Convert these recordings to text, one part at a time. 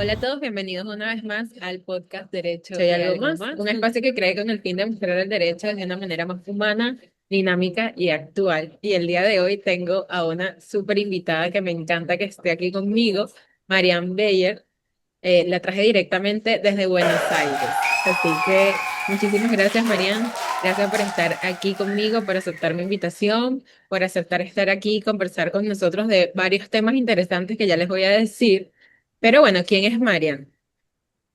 Hola a todos, bienvenidos una vez más al podcast Derecho y algo más, un espacio que cree con el fin de mostrar el derecho de una manera más humana, dinámica y actual. Y el día de hoy tengo a una súper invitada que me encanta que esté aquí conmigo, Marianne Beyer. La traje directamente desde Buenos Aires. Así que muchísimas gracias, Marianne. Gracias por estar aquí conmigo, por aceptar mi invitación, por aceptar estar aquí y conversar con nosotros de varios temas interesantes que ya les voy a decir. Pero bueno, ¿quién es Marian?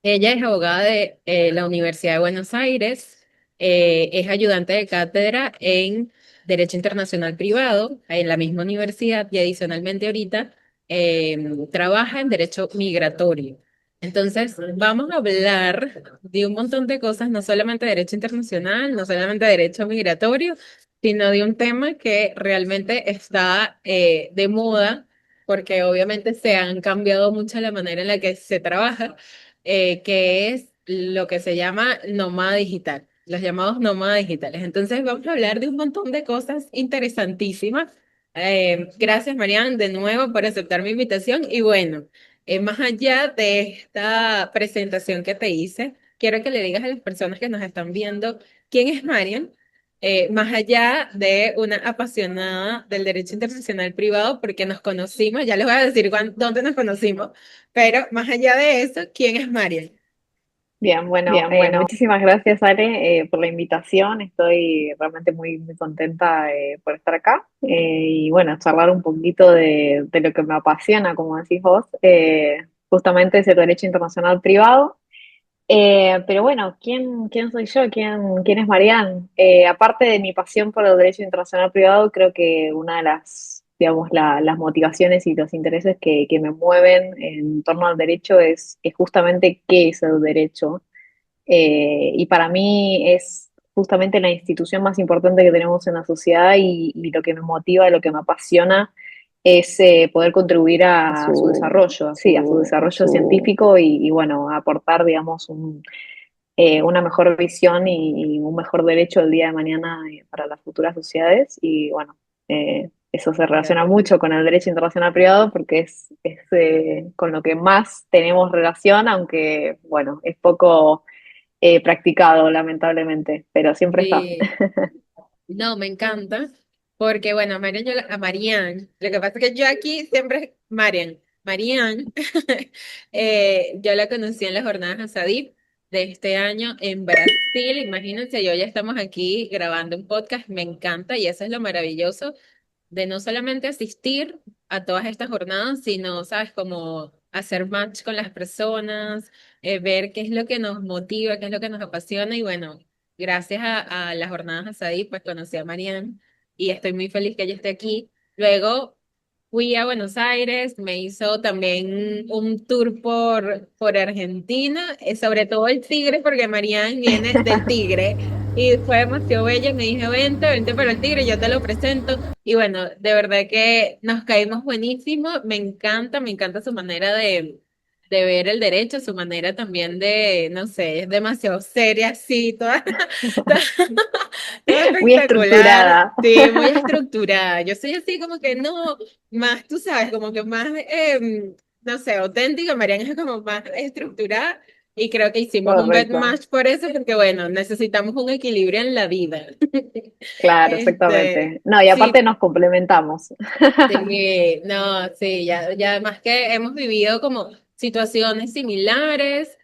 Ella es abogada de la Universidad de Buenos Aires, es ayudante de cátedra en Derecho Internacional Privado en la misma universidad y adicionalmente ahorita eh, trabaja en Derecho Migratorio. Entonces, vamos a hablar de un montón de cosas, no solamente Derecho Internacional, no solamente Derecho Migratorio, sino de un tema que realmente está de moda, porque obviamente se han cambiado mucho la manera en la que se trabaja, que es lo que se llama nómada digital, los llamados nómadas digitales. Entonces vamos a hablar de un montón de cosas interesantísimas. Gracias, Marian, de nuevo por aceptar mi invitación. Y bueno, más allá de esta presentación que te hice, quiero que le digas a las personas que nos están viendo quién es Marian. Más allá de una apasionada del derecho internacional privado, porque nos conocimos, ya les voy a decir dónde nos conocimos, pero más allá de eso, ¿quién es Mariel? Bien, bueno, Bien, bueno, muchísimas gracias, Ale, por la invitación. Estoy realmente muy contenta por estar acá y bueno, charlar un poquito de lo que me apasiona, como decís vos. Justamente es el derecho internacional privado. Pero bueno, ¿quién soy yo? ¿Quién es Marianne? Aparte de mi pasión por el derecho internacional privado, creo que una de las, digamos, las motivaciones y los intereses que me mueven en torno al derecho es justamente qué es el derecho. Y para mí es justamente la institución más importante que tenemos en la sociedad y lo que me motiva, lo que me apasiona es poder contribuir a a su su, desarrollo, sí, a su a desarrollo su, científico y bueno, aportar, digamos, una mejor visión y un mejor derecho el día de mañana para las futuras sociedades. Y bueno, eso se relaciona mucho con el derecho internacional privado porque es con lo que más tenemos relación, aunque bueno, es poco practicado, lamentablemente, pero siempre está. sí, no, me encanta, porque bueno, a Marian, lo que pasa es que yo aquí siempre, Marian, yo la conocí en las jornadas Asadip de este año en Brasil. Imagínense, yo ya estamos aquí grabando un podcast, me encanta y eso es lo maravilloso de no solamente asistir a todas estas jornadas, sino, sabes, como hacer match con las personas, ver qué es lo que nos motiva, qué es lo que nos apasiona. Y bueno, gracias a las jornadas Asadí, pues conocí a Marianne y estoy muy feliz que ella esté aquí. Luego fui a Buenos Aires, me hizo también un tour por Argentina, sobre todo el Tigre, porque Marianne viene del Tigre. Y fue demasiado bella, me dije, vente para el Tigre, yo te lo presento. Y bueno, de verdad que nos caímos buenísimo. Me encanta su manera de ver el derecho, su manera también de, no sé, es demasiado seria, así, toda, toda, toda Muy espectacular, estructurada. sí, muy estructurada. Yo soy así como que no, más, tú sabes, como que más, no sé, auténtica. Mariana es como más estructurada. Y creo que hicimos un bad Correcto. match por eso, porque bueno, necesitamos un equilibrio en la vida. Claro, Este, exactamente. No, y aparte sí, nos complementamos. sí, no, sí, ya además que hemos vivido como situaciones similares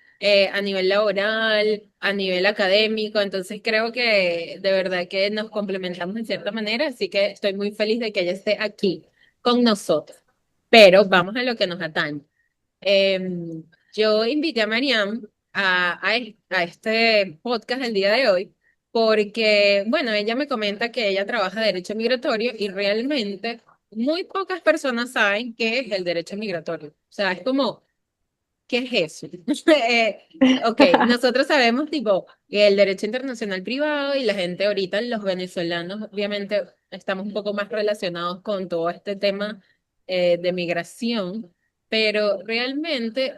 a nivel laboral, a nivel académico, entonces creo que de verdad que nos complementamos de cierta manera, así que estoy muy feliz de que ella esté aquí con nosotros. Pero vamos a lo que nos atañe. Yo invité a Mariam a este podcast el día de hoy porque, bueno, ella me comenta que ella trabaja derecho migratorio y realmente muy pocas personas saben qué es el derecho migratorio. O sea, es como, ¿qué es eso? Eh, ok, nosotros sabemos tipo el derecho internacional privado y la gente ahorita, los venezolanos, obviamente estamos un poco más relacionados con todo este tema de migración, pero realmente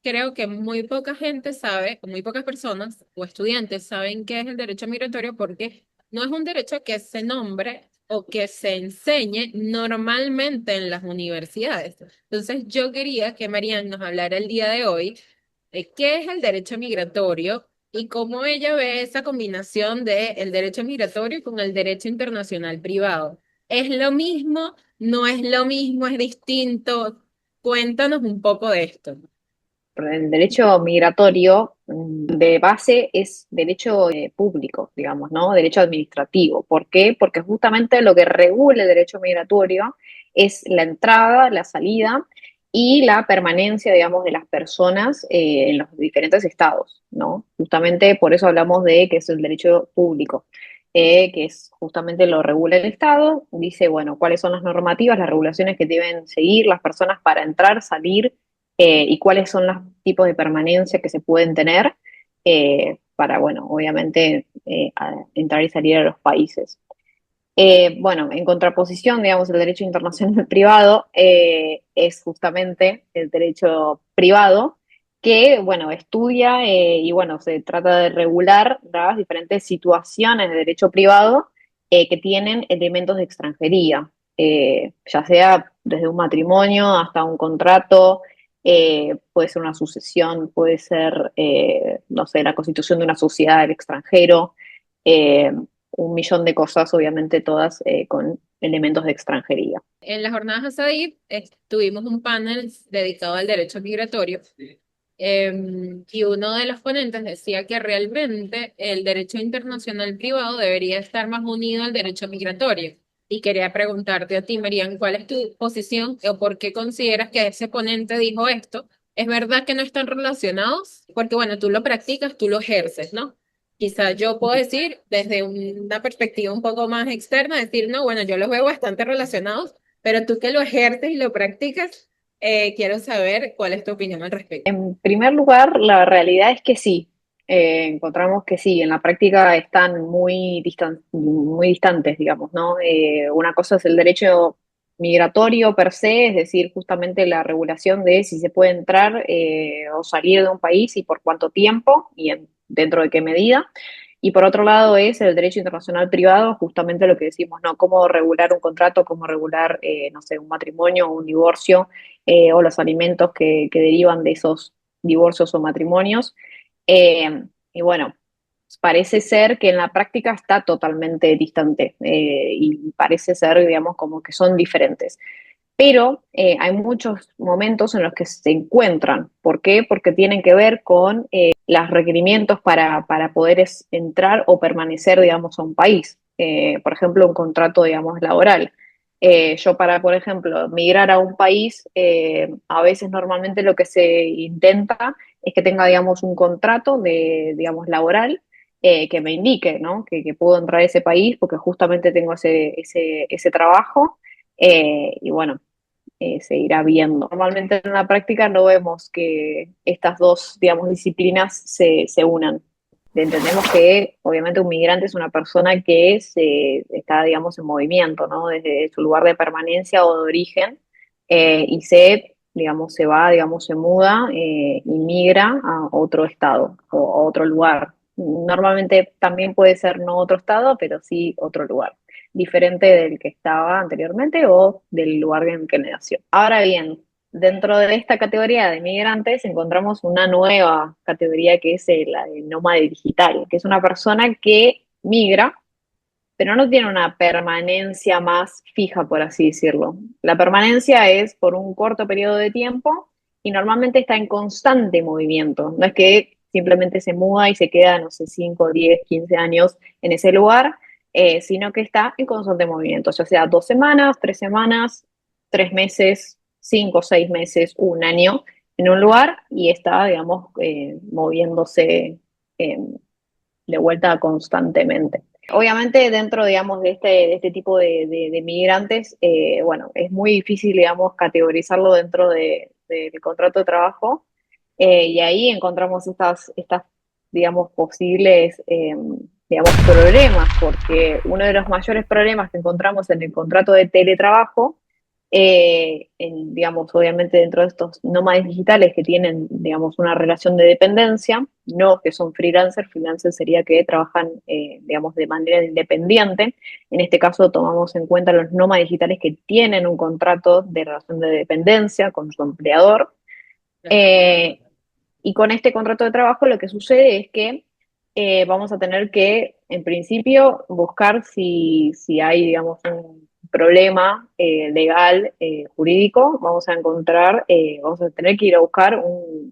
creo que muy poca gente sabe, o muy pocas personas o estudiantes saben qué es el derecho migratorio porque no es un derecho que se nombre. o que se enseñe normalmente en las universidades. Entonces, yo quería que Marian nos hablara el día de hoy de qué es el derecho migratorio y cómo ella ve esa combinación de el derecho migratorio con el derecho internacional privado. ¿Es lo mismo? ¿No es lo mismo? ¿Es distinto? Cuéntanos un poco de esto. El derecho migratorio de base es derecho público, digamos, ¿no? Derecho administrativo. ¿Por qué? Porque justamente lo que regula el derecho migratorio es la entrada, la salida y la permanencia, digamos, de las personas en los diferentes estados, ¿no? Justamente por eso hablamos de que es el derecho público, que es justamente lo regula el Estado, dice, bueno, cuáles son las normativas, las regulaciones que deben seguir las personas para entrar, salir y cuáles son los tipos de permanencia que se pueden tener para, bueno, obviamente entrar y salir a los países. Bueno, en contraposición, digamos, el derecho internacional privado es justamente el derecho privado que, bueno, estudia y, bueno, se trata de regular las diferentes situaciones de derecho privado que tienen elementos de extranjería, ya sea desde un matrimonio hasta un contrato, puede ser una sucesión, puede ser, no sé, la constitución de una sociedad del extranjero. eh, un millón de cosas, obviamente todas con elementos de extranjería. En las jornadas ASADIP tuvimos un panel dedicado al derecho migratorio. Y uno de los ponentes decía que realmente el derecho internacional privado debería estar más unido al derecho migratorio. Y quería preguntarte a ti, Marian, ¿cuál es tu posición o por qué consideras que ese ponente dijo esto? ¿Es verdad que no están relacionados? Porque bueno, tú lo practicas, tú lo ejerces, ¿no? Quizás yo puedo decir desde una perspectiva un poco más externa, decir, no, bueno, yo los veo bastante relacionados, pero tú que lo ejerces y lo practicas, quiero saber cuál es tu opinión al respecto. En primer lugar, la realidad es que sí. Encontramos que sí, en la práctica están muy distantes, digamos, ¿no? Una cosa es el derecho migratorio per se, es decir, justamente la regulación de si se puede entrar o salir de un país y por cuánto tiempo y dentro de qué medida. Y por otro lado es el derecho internacional privado, justamente lo que decimos, ¿no? Cómo regular un contrato, cómo regular, no sé, un matrimonio o un divorcio o los alimentos que derivan de esos divorcios o matrimonios. Y bueno, parece ser que en la práctica está totalmente distante y parece ser, digamos, como que son diferentes. Pero hay muchos momentos en los que se encuentran. ¿Por qué? Porque tienen que ver con los requerimientos para poder entrar o permanecer, digamos, a un país. Por ejemplo, un contrato, digamos, laboral. Yo para, por ejemplo, migrar a un país, a veces normalmente lo que se intenta es que tenga, digamos, un contrato de, digamos, laboral que me indique, ¿no? Que puedo entrar a ese país porque justamente tengo ese trabajo. Y bueno, se irá viendo. Normalmente en la práctica no vemos que estas dos, digamos, disciplinas se unan. Entendemos que obviamente un migrante es una persona que está, digamos, en movimiento, ¿no? Desde su lugar de permanencia o de origen y digamos, se va, digamos, se muda y migra a otro estado o a otro lugar. Normalmente también puede ser no otro estado, pero sí otro lugar diferente del que estaba anteriormente o del lugar en que nació. Ahora bien, dentro de esta categoría de migrantes encontramos una nueva categoría que es la de nómade digital, que es una persona que migra, pero no tiene una permanencia más fija, por así decirlo. La permanencia es por un corto periodo de tiempo y normalmente está en constante movimiento. No es que simplemente se muda y se queda, no sé, 5, 10, 15 años en ese lugar, sino que está en constante movimiento, ya sea 2 semanas, 3 semanas, 3 meses, 5, 6 meses, un año en un lugar y está, digamos, moviéndose eh, de vuelta constantemente. Obviamente dentro, digamos, de este tipo de migrantes, bueno, es muy difícil, digamos, categorizarlo dentro del contrato de trabajo y ahí encontramos estas digamos, posibles, digamos, problemas, porque uno de los mayores problemas que encontramos en el contrato de teletrabajo digamos, obviamente dentro de estos nómades digitales que tienen, digamos, una relación de dependencia, no que son freelancers sería que trabajan, digamos, de manera independiente. En este caso tomamos en cuenta los nómades digitales que tienen un contrato de relación de dependencia con su empleador. Eh, y con este contrato de trabajo lo que sucede es que vamos a tener que, en principio, buscar si hay, digamos, un problema legal, jurídico, vamos a tener que ir a buscar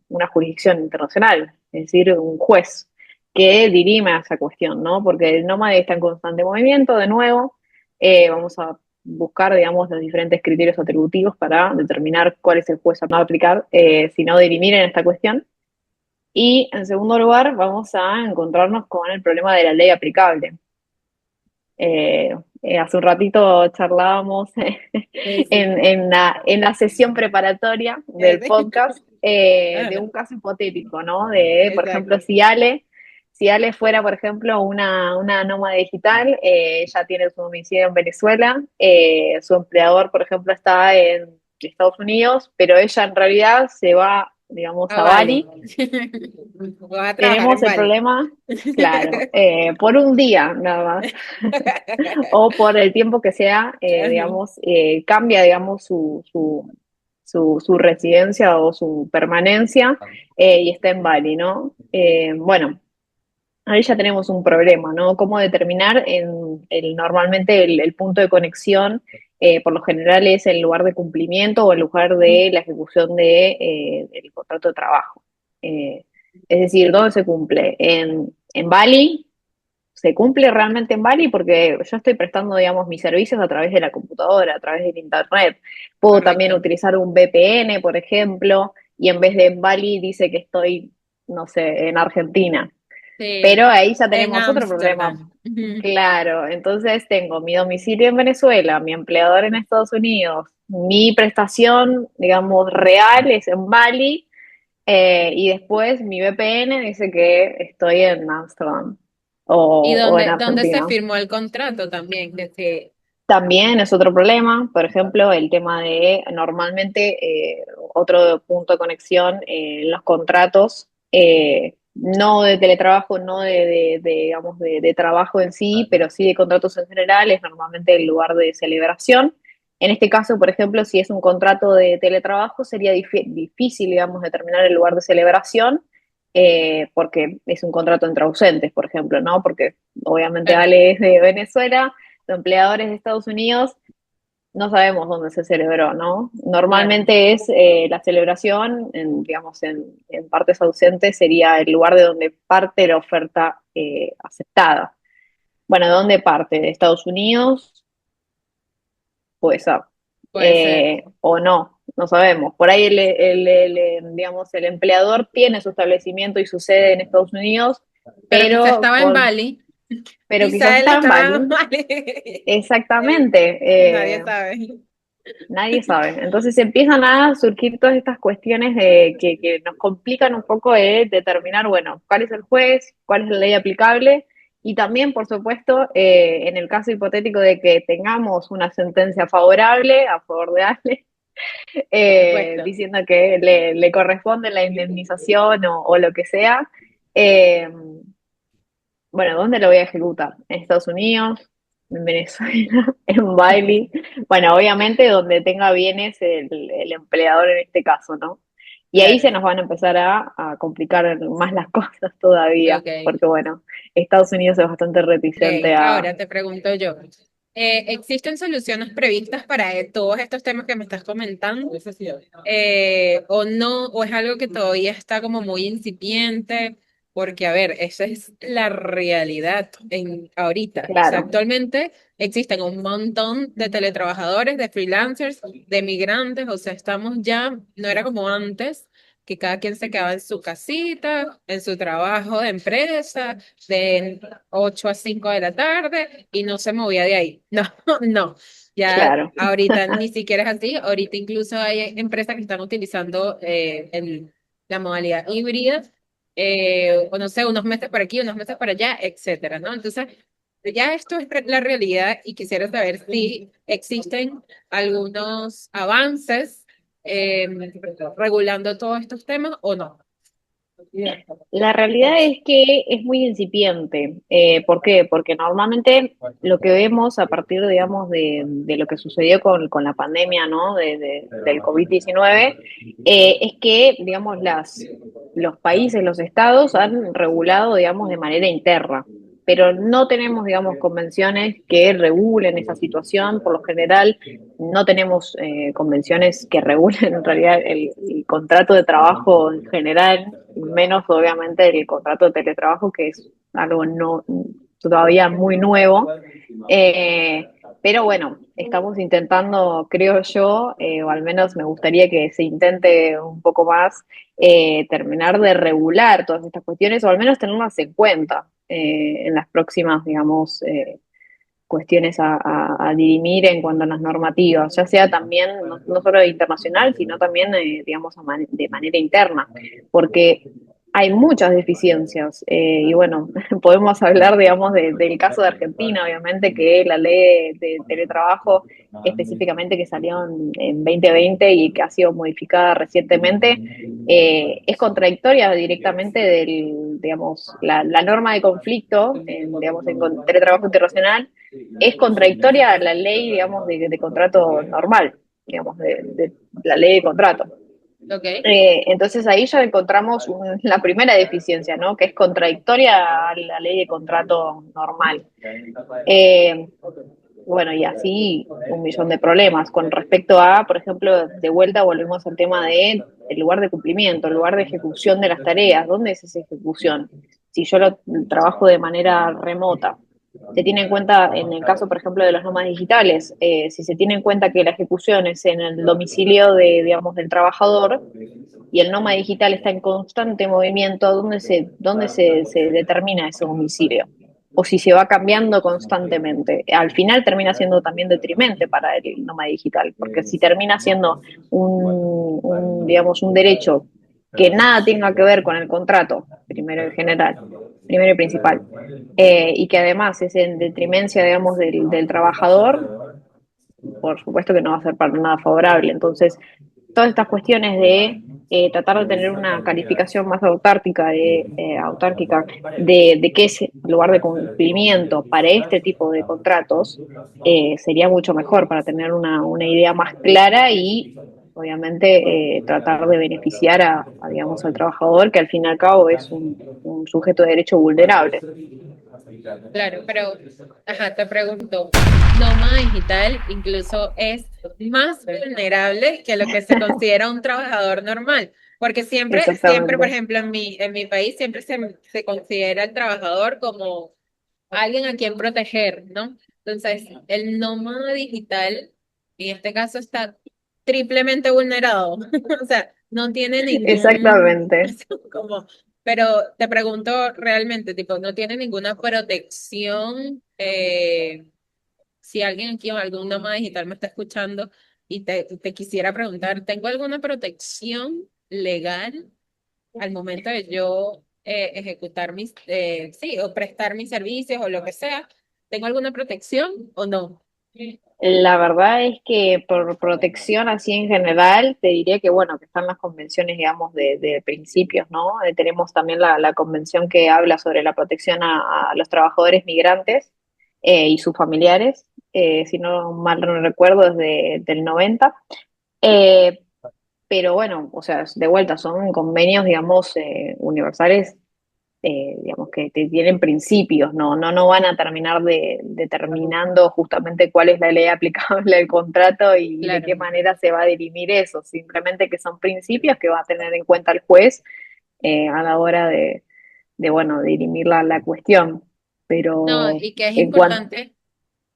una jurisdicción internacional, es decir, un juez que dirima esa cuestión, ¿no? Porque el nómade está en constante movimiento, de nuevo, vamos a buscar, digamos, los diferentes criterios atributivos para determinar cuál es el juez a no aplicar, si no dirimir en esta cuestión. Y en segundo lugar, vamos a encontrarnos con el problema de la ley aplicable. Hace un ratito charlábamos Sí, sí. en la sesión preparatoria del podcast de un caso hipotético, ¿no? De, por ejemplo, Exacto. si Ale fuera, por ejemplo, una nómada digital, ella tiene su domicilio en Venezuela, su empleador, por ejemplo, está en Estados Unidos, pero ella en realidad se va, digamos, A a Bali. Bali. Voy a trabajar Tenemos en el Bali. problema, claro, por un día nada más, o por el tiempo que sea, digamos, cambia, digamos, su residencia o su permanencia y está en Bali, ¿no? Bueno, ahí ya tenemos un problema, ¿no? ¿Cómo determinar normalmente el punto de conexión? Por lo general es el lugar de cumplimiento o el lugar de la ejecución del contrato de trabajo. Eh, es decir, ¿dónde se cumple? En Bali, se cumple realmente en Bali porque yo estoy prestando, digamos, mis servicios a través de la computadora, a través del internet. Puedo también Correcto. utilizar un VPN, por ejemplo, y en vez de en Bali dice que estoy, no sé, en Argentina. Sí, Pero ahí ya en tenemos otro problema. Ámsterdam. Ujú. Claro, entonces tengo mi domicilio en Venezuela, mi empleador en Estados Unidos, mi prestación, digamos, real es en Bali, y después mi VPN dice que estoy en Amsterdam ¿Y o en dónde se Argentina. firmó el contrato también? Que sí. También es otro problema, por ejemplo, el tema de normalmente otro punto de conexión en los contratos, no de teletrabajo, no digamos, de trabajo en sí, pero sí de contratos en general, es normalmente el lugar de celebración. En este caso, por ejemplo, si es un contrato de teletrabajo, sería difícil, digamos, determinar el lugar de celebración, porque es un contrato entre ausentes, por ejemplo, ¿no? Porque obviamente Claro, Ale es de Venezuela, empleadores de Estados Unidos, no sabemos dónde se celebró, ¿no? claro. Normalmente es la celebración, digamos, en partes ausentes sería el lugar de donde parte la oferta aceptada. Bueno, ¿de dónde parte? ¿De Estados Unidos? Puede ser. Puede ser. O no, no sabemos. Por ahí digamos, el empleador tiene su establecimiento y su sede en Estados Unidos, Pero quizá pero, estaba en Bali. pero quizás Quizá él está en estaba en Bali. Bali. Exactamente. Nadie sabe. Nadie sabe. Entonces empiezan a surgir todas estas cuestiones que nos complican un poco de determinar, bueno, cuál es el juez, cuál es la ley aplicable y también, por supuesto, en el caso hipotético de que tengamos una sentencia favorable a favor de Ale, Supuesto. diciendo que le corresponde la indemnización o lo que sea, eh, bueno, ¿dónde lo voy a ejecutar? ¿En Estados Unidos? ¿En Venezuela? ¿En Bali? Bueno, obviamente donde tenga bienes el empleador en este caso, ¿no? Y ahí se Claro. nos van a empezar a complicar más las cosas todavía, Ok. porque bueno, Estados Unidos es bastante reticente Ok, a... ahora te pregunto yo, ¿existen soluciones previstas para todos estos temas que me estás comentando? ¿O no? ¿O es algo que todavía está como muy incipiente? Porque, a ver, esa es la realidad ahorita. O sea, Claro, actualmente existen un montón de teletrabajadores, de freelancers, de migrantes, o sea, estamos ya, no era como antes, que cada quien se quedaba en su casita, en su trabajo de empresa, de 8 a 5 de la tarde y no se movía de ahí. No, no. Ya claro, ahorita ni siquiera es así. Ahorita incluso hay empresas que están utilizando la modalidad híbrida, o no sé, unos meses para aquí, unos meses para allá, etcétera, ¿no? Entonces, ya esto es la realidad y quisiera saber si existen algunos avances eh, regulando todos estos temas o no. La realidad es que es muy incipiente. ¿Por qué? Porque normalmente lo que vemos a partir, digamos, de lo que sucedió con la pandemia, ¿no? Del COVID-19, es que, digamos, los países, los estados han regulado, digamos, de manera interna, pero no tenemos, digamos, convenciones que regulen esa situación. Por lo general, no tenemos convenciones que regulen en realidad el contrato de trabajo en general, menos obviamente el contrato de teletrabajo, que es algo no todavía muy nuevo. Eh, pero bueno, estamos intentando, creo yo, o al menos me gustaría que se intente un poco más terminar de regular todas estas cuestiones, o al menos tenerlas en cuenta en las próximas, digamos, cuestiones a dirimir en cuanto a las normativas, ya sea también no solo internacional, sino también, digamos, de manera interna, porque hay muchas deficiencias. Y bueno, podemos hablar, digamos, del caso de Argentina, obviamente, que la ley de teletrabajo específicamente que salió en 2020 y que ha sido modificada recientemente, es contradictoria directamente digamos, la norma de conflicto, digamos, en teletrabajo internacional es contradictoria a la ley, digamos, de contrato normal, digamos, de la ley de contrato. ¿Ok? Entonces ahí ya encontramos la primera deficiencia, ¿no? Que es contradictoria a la ley de contrato normal. Eh, bueno, y así un millón de problemas. Con respecto a, por ejemplo, de vuelta volvemos al tema de el lugar de cumplimiento, el lugar de ejecución de las tareas. ¿Dónde es esa ejecución? Si yo lo trabajo de manera remota, se tiene en cuenta, en el caso, por ejemplo, de los nómadas digitales, si se tiene en cuenta que la ejecución es en el domicilio digamos, del trabajador y el nómada digital está en constante movimiento, ¿dónde se determina ese domicilio? O si se va cambiando constantemente. Al final termina siendo también detrimente para el nómada digital, porque si termina siendo digamos, un derecho que nada tenga que ver con el contrato, primero en general, primero y principal, y que además es en detrimencia, digamos, del trabajador, por supuesto que no va a ser para nada favorable. Entonces, todas estas cuestiones de tratar de tener una calificación más autárquica de qué es el lugar de cumplimiento para este tipo de contratos, sería mucho mejor para tener una idea más clara y obviamente tratar de beneficiar digamos, al trabajador, que al fin y al cabo es un sujeto de derecho vulnerable. Claro, pero, ajá, te pregunto, nómada digital incluso es más vulnerable que lo que se considera un trabajador normal, porque siempre, por Exactamente. ejemplo, en mi país siempre se considera el trabajador como alguien a quien proteger, ¿no? Entonces, el nómada digital, en este caso, está triplemente vulnerado. O sea, no tiene ningún, Exactamente. como, pero te pregunto realmente, tipo, no tiene ninguna protección. Si alguien aquí o algún nómada digital me está escuchando y te quisiera preguntar, ¿tengo alguna protección legal al momento de yo ejecutar sí, o prestar mis servicios o lo que sea? ¿Tengo alguna protección o no? La verdad es que por protección así en general, te diría que bueno, que están las convenciones, digamos, de principios, ¿no? Tenemos también la convención que habla sobre la protección a los trabajadores migrantes y sus familiares, si no mal no recuerdo, desde del 90. Eh, pero bueno, o sea, de vuelta, son convenios, digamos, universales, digamos, que tienen principios, no van a terminar determinando justamente cuál es la ley aplicable al contrato y de Claro. qué manera se va a dirimir eso, simplemente que son principios que va a tener en cuenta el juez a la hora bueno, dirimir la cuestión. No, Pero y que es en cuanto, importante, sí,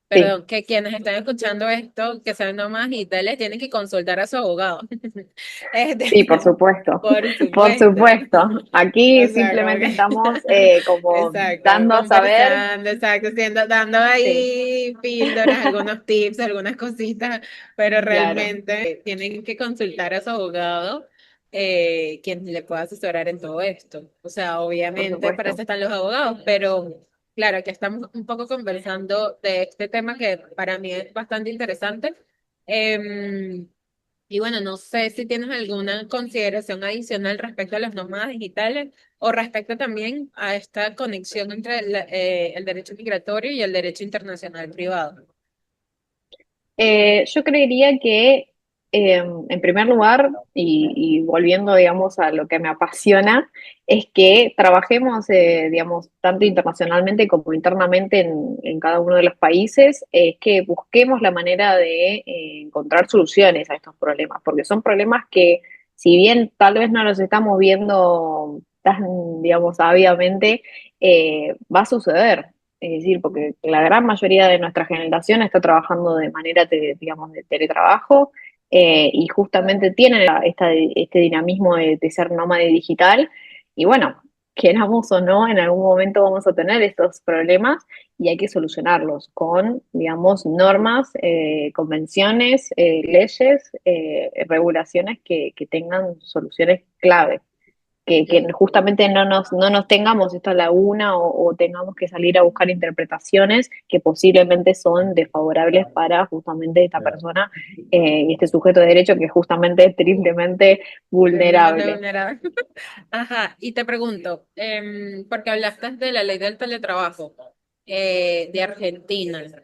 perdón, que quienes están escuchando esto, que sean nómadas digitales, tienen que consultar a su abogado. sí, por Este, supuesto, por por supuesto. supuesto. Aquí O sea, como simplemente que, estamos como exacto, dando a saber, conversando, exacto, dando sí, ahí píldoras, algunos tips, algunas cositas, pero claro, realmente tienen que consultar a su abogado, quien le pueda asesorar en todo esto. O sea, por obviamente para eso supuesto. están los abogados, pero claro, que estamos un poco conversando de este tema que para mí es bastante interesante. Em, y bueno, no sé si tienes alguna consideración adicional respecto a las nómadas digitales o respecto también a esta conexión entre el derecho migratorio y el derecho internacional privado. Yo creería que, en primer lugar, y volviendo, digamos, a lo que me apasiona, es que trabajemos, digamos, tanto internacionalmente como internamente en cada uno de los países, es que busquemos la manera de encontrar soluciones a estos problemas, porque son problemas que, si bien tal vez no los estamos viendo tan, digamos, ávidamente, va a suceder. Es decir, porque la gran mayoría de nuestra generación está trabajando de manera, digamos, de teletrabajo, y justamente tienen este dinamismo de ser nómade digital. Y bueno, queramos o no, en algún momento vamos a tener estos problemas y hay que solucionarlos con, digamos, normas, convenciones, leyes, regulaciones que tengan soluciones clave que justamente no nos tengamos esta laguna o tengamos que salir a buscar interpretaciones que posiblemente son desfavorables para justamente esta persona, y este sujeto de derecho que justamente es triplemente Tremendamente vulnerable. vulnerable. Ajá, y te pregunto, porque hablaste de la ley del teletrabajo de Argentina. Sí,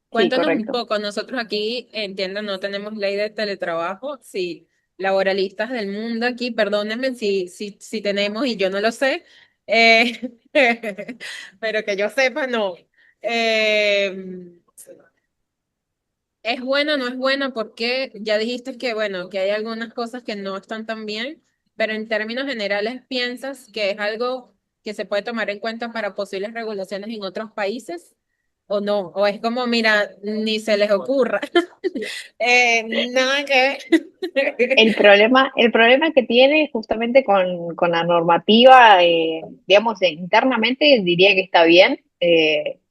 Cuéntanos un correcto. poco, nosotros aquí, entiendo, no tenemos ley de teletrabajo, sí, laboralistas del mundo aquí, perdónenme si tenemos y yo no lo sé, eh, pero que yo sepa, no. Eh, ¿Es buena, no es buena? Porque ya dijiste que, bueno, que hay algunas cosas que no están tan bien, pero en términos generales, ¿piensas que es algo que se puede tomar en cuenta para posibles regulaciones en otros países? ¿O no? ¿O es como, mira, ni se les ocurra? Nada que ver. El problema que tiene justamente con la normativa, digamos, internamente diría que está bien,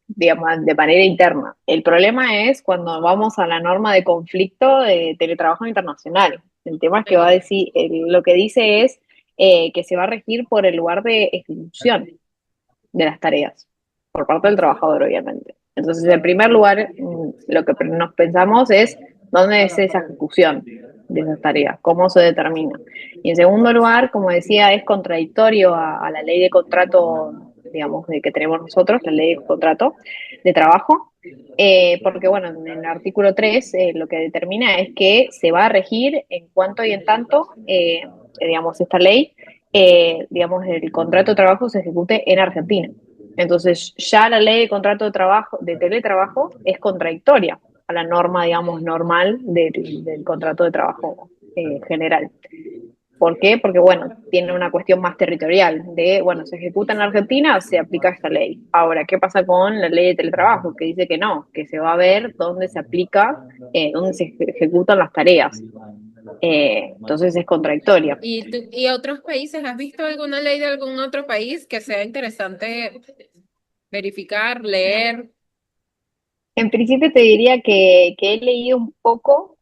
digamos, de manera interna. El problema es cuando vamos a la norma de conflicto de teletrabajo internacional. El tema es que va a Ok. decir, lo que dice es que se va a regir por el lugar de ejecución de las tareas, por parte del trabajador, obviamente. Entonces, en primer lugar, lo que nos pensamos es dónde es esa ejecución de esas tareas, cómo se determina. Y en segundo lugar, como decía, es contradictorio a la ley de contrato, digamos, de que tenemos nosotros, la ley de contrato de trabajo, porque, bueno, en el artículo 3 lo que determina es que se va a regir en cuanto y en tanto, digamos, esta ley, digamos, el contrato de trabajo se ejecute en Argentina. Entonces, ya la ley de contrato de trabajo, de teletrabajo, es contradictoria a la norma, digamos, normal del contrato de trabajo general. ¿Por qué? Porque, bueno, tiene una cuestión más territorial de, bueno, se ejecuta en la Argentina, se aplica esta ley. Ahora, ¿qué pasa con la ley de teletrabajo? Que dice que no, que se va a ver dónde se aplica, dónde se ejecutan las tareas. Entonces es contradictoria. ¿Y otros países? ¿Has visto alguna ley de algún otro país que sea interesante verificar, leer? En principio te diría que he leído un poco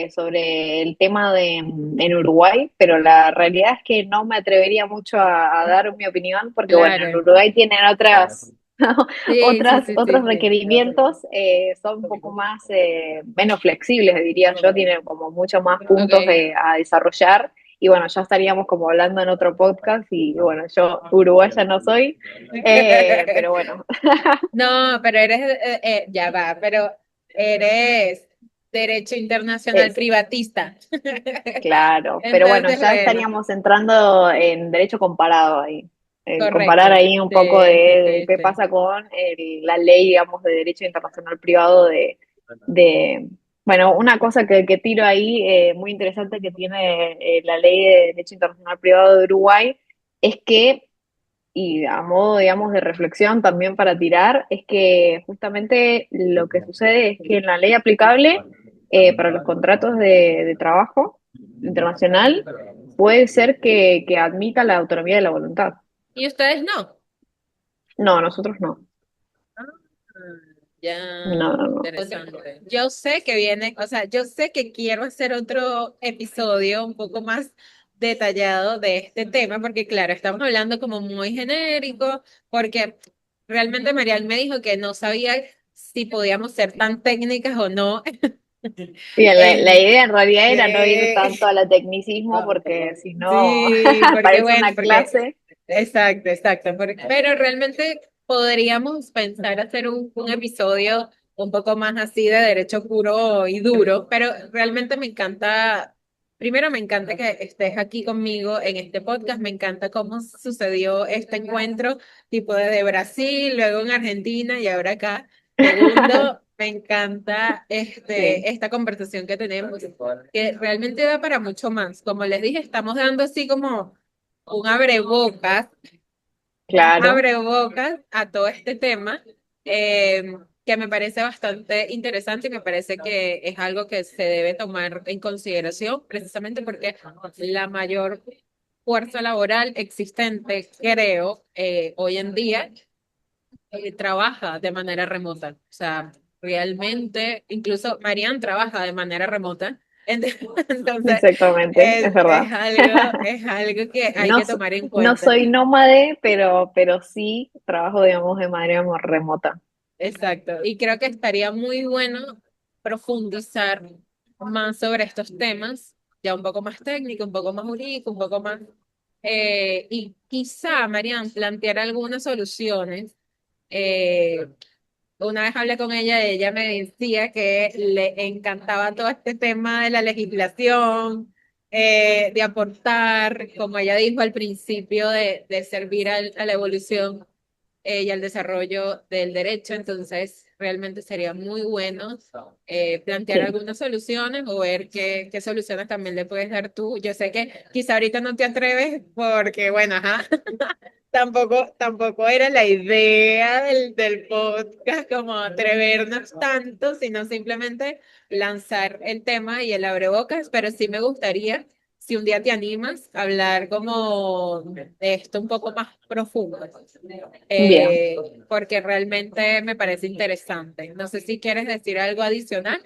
sobre el tema en Uruguay, pero la realidad es que no me atrevería mucho a dar mi opinión porque, bueno, en Claro. Uruguay tienen Sí, sí, sí, sí, otros sí. requerimientos, son un poco más, menos flexibles, diría yo, tienen como mucho más puntos Ok. a desarrollar. Y bueno, ya estaríamos como hablando en otro podcast y bueno, yo uruguaya no soy, pero bueno. No, pero eres, ya va, pero eres derecho internacional Es, privatista. Claro, pero bueno, Entonces, ya bueno, estaríamos entrando en derecho comparado ahí, en comparar correcto. ahí un poco Sí, sí, de sí, qué sí. pasa con la ley, digamos, de derecho internacional privado de bueno, una cosa que tiro ahí, muy interesante que tiene la ley de derecho internacional privado de Uruguay, es que, y a modo, digamos, de reflexión también para tirar, es que justamente lo que sucede es que en la ley aplicable, para los contratos de trabajo internacional, puede ser que admita la autonomía de la voluntad. ¿Y ustedes no? No, nosotros no. Ah, ya, No, no, no. interesante. Yo sé que viene, o sea, yo sé que quiero hacer otro episodio un poco más detallado de este tema, porque claro, estamos hablando como muy genérico, porque realmente Marial me dijo que no sabía si podíamos ser tan técnicas o no. Bien, la En, idea en realidad era no ir tanto eh, al tecnicismo porque si no sí, porque parece bueno, una porque, clase. exacto, exacto, pero realmente podríamos pensar hacer un episodio un poco más así de derecho puro y duro, pero realmente me encanta, primero me encanta que estés aquí conmigo en este podcast, me encanta cómo sucedió este encuentro, tipo de Brasil, luego en Argentina y ahora acá. Segundo, me encanta Sí, esta conversación que tenemos, que realmente da para mucho más. Como les dije, estamos dando así como un abrebocas, un claro, abrebocas a todo este tema, que me parece bastante interesante y me parece que es algo que se debe tomar en consideración, precisamente porque la mayor fuerza laboral existente, creo, hoy en día trabaja de manera remota. O sea, realmente, incluso Marian trabaja de manera remota. Entonces, exactamente, es verdad. es algo que hay No, que tomar en no cuenta. soy nómade, pero sí trabajo, digamos, de manera muy remota. Exacto. Y creo que estaría muy bueno profundizar más sobre estos temas, ya un poco más técnico, un poco más jurídico, un poco más... y quizá, Marian, plantear algunas soluciones. eh, Una vez hablé con ella me decía que le encantaba todo este tema de la legislación, de aportar, como ella dijo al principio, de servir a la evolución y al desarrollo del derecho. Entonces, realmente sería muy bueno plantear Sí. algunas soluciones o ver qué soluciones también le puedes dar tú. Yo sé que quizá ahorita no te atreves porque, bueno, ajá. Tampoco era la idea del podcast como atrevernos tanto, sino simplemente lanzar el tema y el abrebocas, pero sí me gustaría, si un día te animas, a hablar como de esto un poco más profundo, Bien. eh, porque realmente me parece interesante. No sé si quieres decir algo adicional.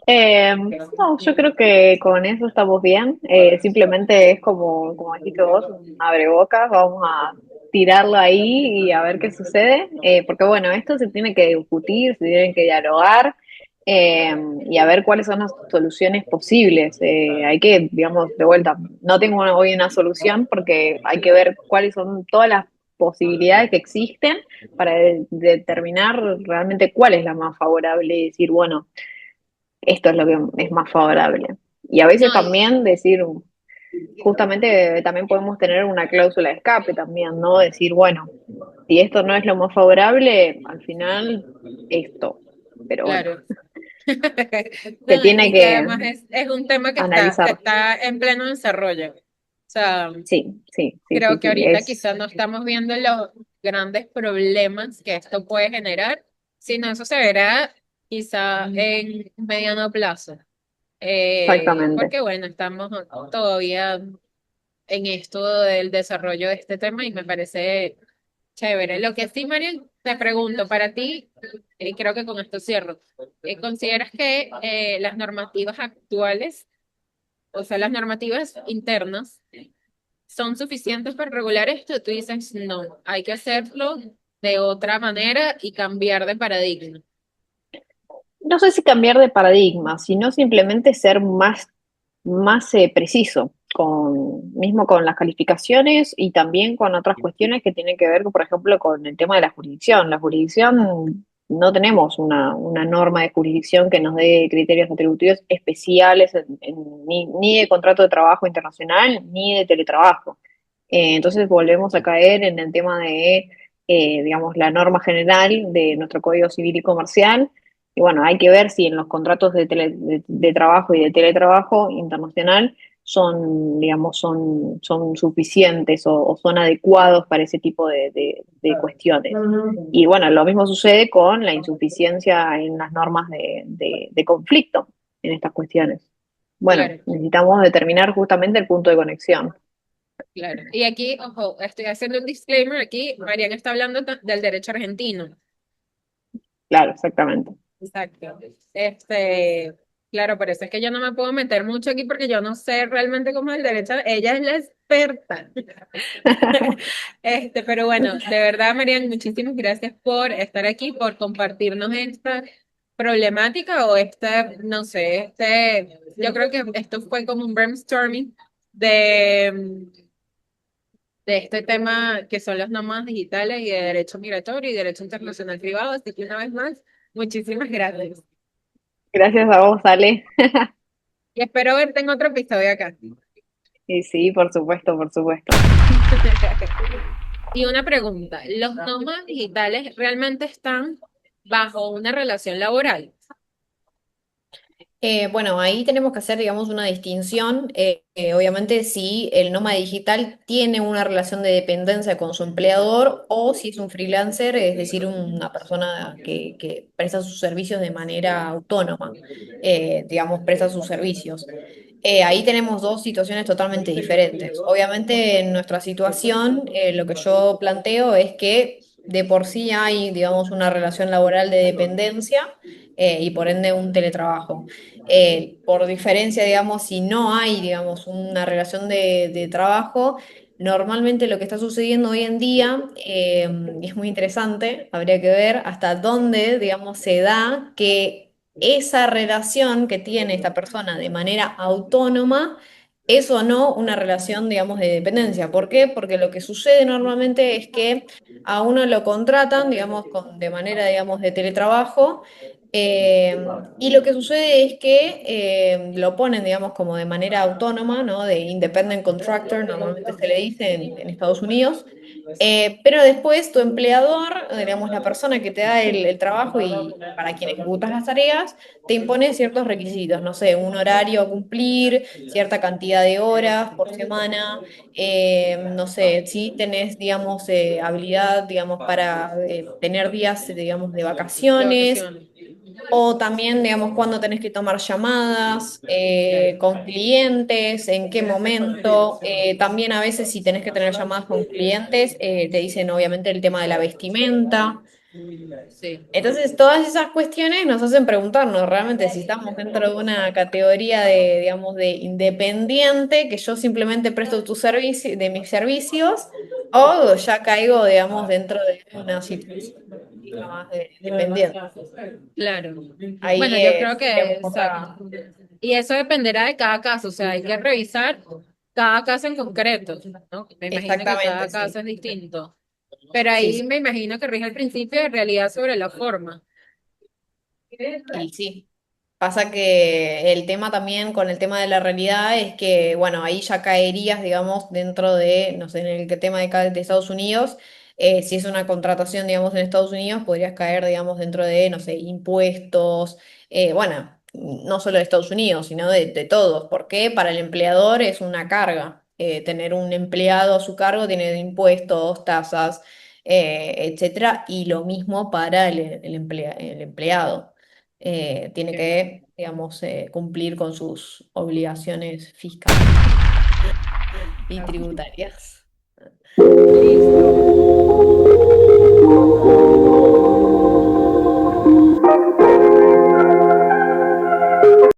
No, yo creo que con eso estamos bien. Simplemente es como dijiste vos, un abrebocas, vamos a tirarlo ahí y a ver qué sucede. Porque bueno, esto se tiene que discutir, se tiene que dialogar eh, y a ver cuáles son las soluciones posibles. Hay que, digamos, de vuelta, no tengo hoy una solución porque hay que ver cuáles son todas las posibilidades que existen para determinar realmente cuál es la más favorable y decir, bueno, esto es lo que es más favorable. Y a veces No, también decir, justamente también podemos tener una cláusula de escape también, ¿no? Decir, bueno, si esto no es lo más favorable, al final esto. Pero bueno, claro. se No, tiene y que que además es un tema que analizar. está en pleno desarrollo. O sea, Sí, sí, sí, sí, creo que sí, ahorita es quizás no estamos viendo los grandes problemas que esto puede generar, sino eso se verá quizá en mediano plazo. exactamente. Porque bueno, estamos todavía en esto del desarrollo de este tema y me parece chévere. Lo que sí, Marian, te pregunto, para ti, y creo que con esto cierro, ¿consideras que las normativas actuales, o sea, las normativas internas, son suficientes para regular esto? Tú dices, no, hay que hacerlo de otra manera y cambiar de paradigma. No sé si cambiar de paradigma, sino simplemente ser más preciso, mismo con las calificaciones y también con otras cuestiones que tienen que ver, por ejemplo, con el tema de la jurisdicción. La jurisdicción, no tenemos una norma de jurisdicción que nos dé criterios atributivos especiales ni de contrato de trabajo internacional ni de teletrabajo. Entonces volvemos a caer en el tema de, digamos, la norma general de nuestro Código Civil y Comercial. Y bueno, hay que ver si en los contratos de trabajo y de teletrabajo internacional digamos, son suficientes o son adecuados para ese tipo de cuestiones. Y bueno, lo mismo sucede con la insuficiencia en las normas de conflicto en estas cuestiones. Bueno, Claro, necesitamos determinar justamente el punto de conexión. claro. Y aquí, ojo, estoy haciendo un disclaimer aquí, Mariana está hablando del derecho argentino. Claro, exactamente. Exacto. Claro, por eso es que yo no me puedo meter mucho aquí porque yo no sé realmente cómo es el derecho. Ella es experta. Pero bueno, de verdad, Marian, muchísimas gracias por estar aquí, por compartirnos esta problemática o no sé, yo creo que esto fue como un brainstorming de este tema que son los nómadas digitales y de derecho migratorio y derecho internacional privado. Así que una vez más, muchísimas gracias. Gracias a vos, Ale. Y espero verte en otro episodio acá. Y sí, por supuesto, por supuesto. Y una pregunta, ¿los nómadas digitales realmente están bajo una relación laboral? Bueno, ahí tenemos que hacer, digamos, una distinción. Obviamente, si el nómada digital tiene una relación de dependencia con su empleador o si es un freelancer, es decir, una persona que presta sus servicios de manera autónoma, digamos, presta sus servicios. Ahí tenemos dos situaciones totalmente diferentes. Obviamente, en nuestra situación, lo que yo planteo es que de por sí hay, digamos, una relación laboral de dependencia y por ende un teletrabajo. Por diferencia, digamos, si no hay, digamos, una relación de trabajo, normalmente lo que está sucediendo hoy en día, y es muy interesante, habría que ver hasta dónde, digamos, se da que esa relación que tiene esta persona de manera autónoma es o no una relación, digamos, de dependencia. ¿Por qué? Porque lo que sucede normalmente es que a uno lo contratan, digamos, de manera, digamos, de teletrabajo. Y lo que sucede es que lo ponen, digamos, como de manera autónoma, ¿no? De independent contractor, normalmente se le dice en Estados Unidos. Pero después tu empleador, digamos, la persona que te da el trabajo y para quien ejecutas las tareas, te impone ciertos requisitos, no sé, un horario a cumplir, cierta cantidad de horas por semana, no sé, si tenés, digamos, habilidad, digamos, para tener días, digamos, de De vacaciones. vacaciones. O también, digamos, cuándo tenés que tomar llamadas con clientes, en qué momento. También a veces si tenés que tener llamadas con clientes, te dicen obviamente el tema de la vestimenta. Sí. Entonces, todas esas cuestiones nos hacen preguntarnos realmente si estamos dentro de una categoría de, digamos, de independiente, que yo simplemente presto tu servicio, de mis servicios, o ya caigo, digamos, dentro de una situación más dependiente. Claro. Ahí Bueno, yo creo que, tendríamos exacto. otra. Y eso dependerá de cada caso, o sea, hay que revisar cada caso en concreto, ¿no? Me imagino que Exactamente, cada sí. caso es distinto, pero Sí, ahí sí. me imagino que rige el principio de realidad sobre la forma. Y sí. Pasa que el tema también con el tema de la realidad es que, bueno, ahí ya caerías, digamos, dentro de, no sé, en el tema de Estados Unidos. Si es una contratación, digamos, en Estados Unidos, podrías caer, digamos, dentro de, no sé, impuestos. Bueno, no solo de Estados Unidos, sino de todos. Porque para el empleador es una carga. Tener un empleado a su cargo tiene impuestos, tasas, etcétera. Y lo mismo para el empleado. Tiene que, digamos, cumplir con sus obligaciones fiscales y tributarias. Listo.